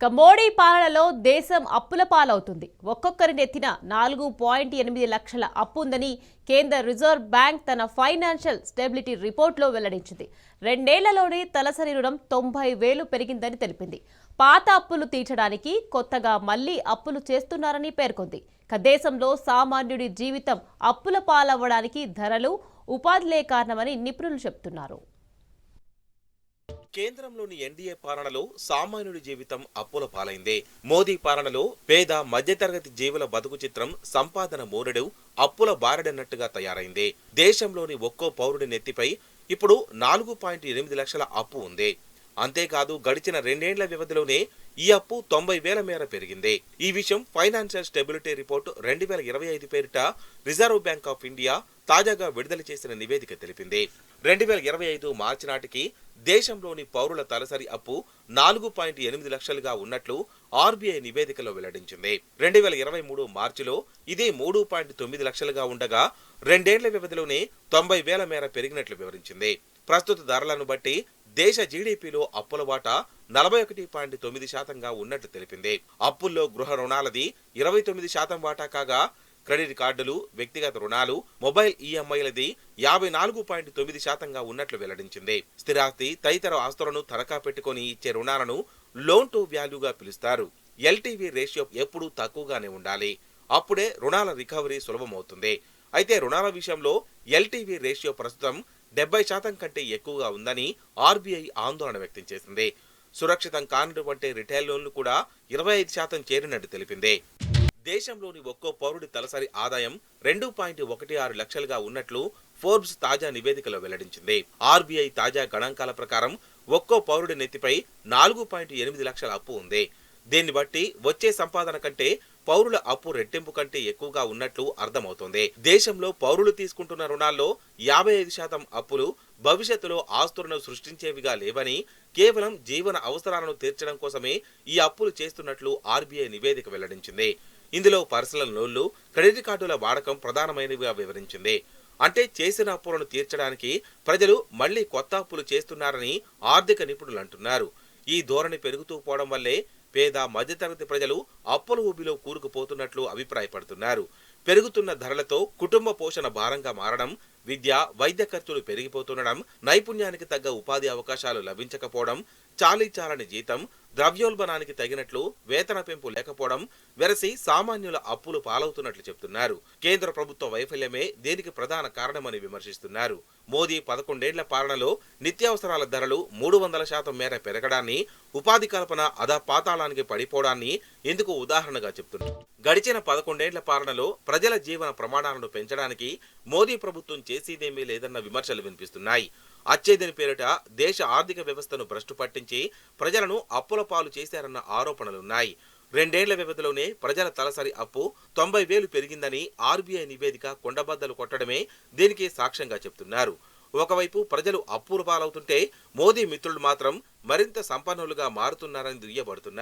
మోడీ పాలనలో దేశం అప్పుల పాలవుతుంది. ఒక్కొక్కరి నెత్తిన 4.8 లక్షల అప్పు ఉందని కేంద్ర రిజర్వ్ బ్యాంక్ తన ఫైనాన్షియల్ స్టెబిలిటీ రిపోర్ట్లో వెల్లడించింది. రెండేళ్లలోనే తలసరి రుణం 90,000 పెరిగిందని తెలిపింది. పాత అప్పులు తీర్చడానికి కొత్తగా మళ్లీ అప్పులు చేస్తున్నారని పేర్కొంది. దేశంలో సామాన్యుడి జీవితం అప్పుల పాలవ్వడానికి ధరలు, ఉపాధిలే కారణమని నిపుణులు చెబుతున్నారు. కేంద్రంలోని ఎన్డీఏ పాలనలో సామాన్యుడి జీవితం అప్పుల పాలైంది. మోదీ పాలనలో పేద మధ్యతరగతి జీవుల బతుకు చిత్రం సంపాదన మోరెడు అప్పుల బారెడన్నట్టుగా తయారైంది. దేశంలోని ఒక్కో పౌరుడి నెత్తిపై ఇప్పుడు 4.8 లక్షల అప్పు ఉంది. అంతేకాదు గడిచిన రెండేండ్ల వ్యవధిలోనే ఈ అప్పు 90,000 మేర పెరిగింది. ఈ విషయం ఫైనాన్షియల్ స్టెబిలిటీ రిపోర్టు 2025 పేరిట రిజర్వ్ బ్యాంక్ ఆఫ్ ఇండియా తాజాగా విడుదల చేసిన నివేదిక తెలిపింది. 2025 మార్చి నాటికి దేశంలోని పౌరుల తలసరి అప్పు 4.8 లక్షలుగా ఉన్నట్లు ఆర్బీఐ నివేదికలో వెల్లడించింది. 2023 మార్చిలో ఇది 3.9 లక్షలుగా ఉండగా రెండేండ్ల వ్యవధిలోనే 90,000 మేర పెరిగినట్లు వివరించింది. ప్రస్తుత ధరలను బట్టి దేశ జీడీపీలో అప్పుల వాటా 41.9% ఉన్నట్లు తెలిపింది. అప్పుల్లో గృహ రుణాలది 29% వాటా కాగా క్రెడిట్ కార్డులు, వ్యక్తిగత రుణాలు, మొబైల్ ఈఎంఐలది 54.9% ఉన్నట్లు వెల్లడించింది. స్థిరాస్తి తదితర ఆస్తులను తనఖా పెట్టుకుని ఇచ్చే రుణాలను లోన్ టు వాల్యూగా పిలుస్తారు. ఎల్టీవీ రేషియో ఎప్పుడూ తక్కువగానే ఉండాలి. అప్పుడే రుణాల రికవరీ సులభమవుతుంది. అయితే రుణాల విషయంలో ఎల్టీవీ రేషియో ప్రస్తుతం 70% కంటే ఎక్కువగా ఉందని ఆర్బీఐ ఆందోళన వ్యక్తం చేసింది. సురక్షితం కానటువంటి రిటైల్ లోన్లు కూడా 25% చేరినట్టు తెలిపింది. దేశంలోని ఒక్కో పౌరుడి తలసరి ఆదాయం 2.16 లక్షలుగా ఉన్నట్లు ఫోర్బ్స్ తాజా నివేదికలో వెల్లడించింది. ఆర్బీఐ తాజా గణాంకాల ప్రకారం ఒక్కో పౌరుడి నెత్తిపై 4.8 లక్షల అప్పు ఉంది. దీన్ని బట్టి వచ్చే సంపాదన కంటే పౌరుల అప్పు రెట్టింపు కంటే ఎక్కువగా ఉన్నట్లు అర్థమవుతోంది. దేశంలో పౌరులు తీసుకుంటున్న రుణాల్లో 55% అప్పులు భవిష్యత్తులో ఆస్తులను సృష్టించేవిగా లేవని, కేవలం జీవన అవసరాలను తీర్చడం కోసమే ఈ అప్పులు చేస్తున్నట్లు ఆర్బీఐ నివేదిక వెల్లడించింది. ఇందులో పర్సనల్ లోన్లు, క్రెడిట్ కార్డుల వాడకం ప్రధానమైనవిగా వివరించింది. అంటే చేసిన అప్పులను తీర్చడానికి ప్రజలు మళ్లీ కొత్త అప్పులు చేస్తున్నారని ఆర్థిక నిపుణులు అంటున్నారు. ఈ ధోరణి పెరుగుతూ పోవడం వల్లే పేద మధ్యతరగతి ప్రజలు అప్పుల ఊబిలో కూరుకుపోతున్నట్లు అభిప్రాయపడుతున్నారు. పెరుగుతున్న ధరలతో కుటుంబ పోషణ భారంగా మారడం, విద్య, వైద్య ఖర్చులు పెరిగిపోతుండడం, నైపుణ్యానికి తగ్గ ఉపాధి అవకాశాలు లభించకపోవడం, చాలీచాలని జీతం, ద్రవ్యోల్బణానికి తగినట్లు వేతన పెంపు లేకపోవడం వెరసి సామాన్యుల అప్పులు పాలవుతున్నట్లు చెబుతున్నారు. కేంద్ర ప్రభుత్వ వైఫల్యమే దీనికి ప్రధాన కారణమని విమర్శిస్తున్నారు. మోదీ 11 ఏళ్ల పాలనలో నిత్యావసరాల ధరలు 300% మేర పెరగడాన్ని, ఉపాధి కల్పన అధపాతాళానికి పడిపోవడాన్ని ఇందుకు ఉదాహరణగా చెబుతున్నారు. గడిచిన 11 ఏళ్ల పాలనలో ప్రజల జీవన ప్రమాణాలను పెంచడానికి మోదీ ప్రభుత్వం చేసేదేమీ లేదన్న విమర్శలు వినిపిస్తున్నాయి. అచ్చేదిని పేరిట దేశ ఆర్థిక వ్యవస్థను భ్రష్టు పట్టించి ప్రజలను అప్పుల పాలు చేశారన్న ఆరోపణలున్నాయి. రెండేళ్ల వ్యవధిలోనే ప్రజల తలసరి అప్పు 90,000 పెరిగిందని ఆర్బీఐ నివేదిక కొండబద్దలు కొట్టడమే దీనికి సాక్ష్యంగా చెప్తున్నారు. ఒకవైపు ప్రజలు అప్పుల పాలవుతుంటే మోదీ మిత్రులు మాత్రం మరింత సంపన్నులుగా మారుతున్నారని దుయ్యబడుతున్నారు.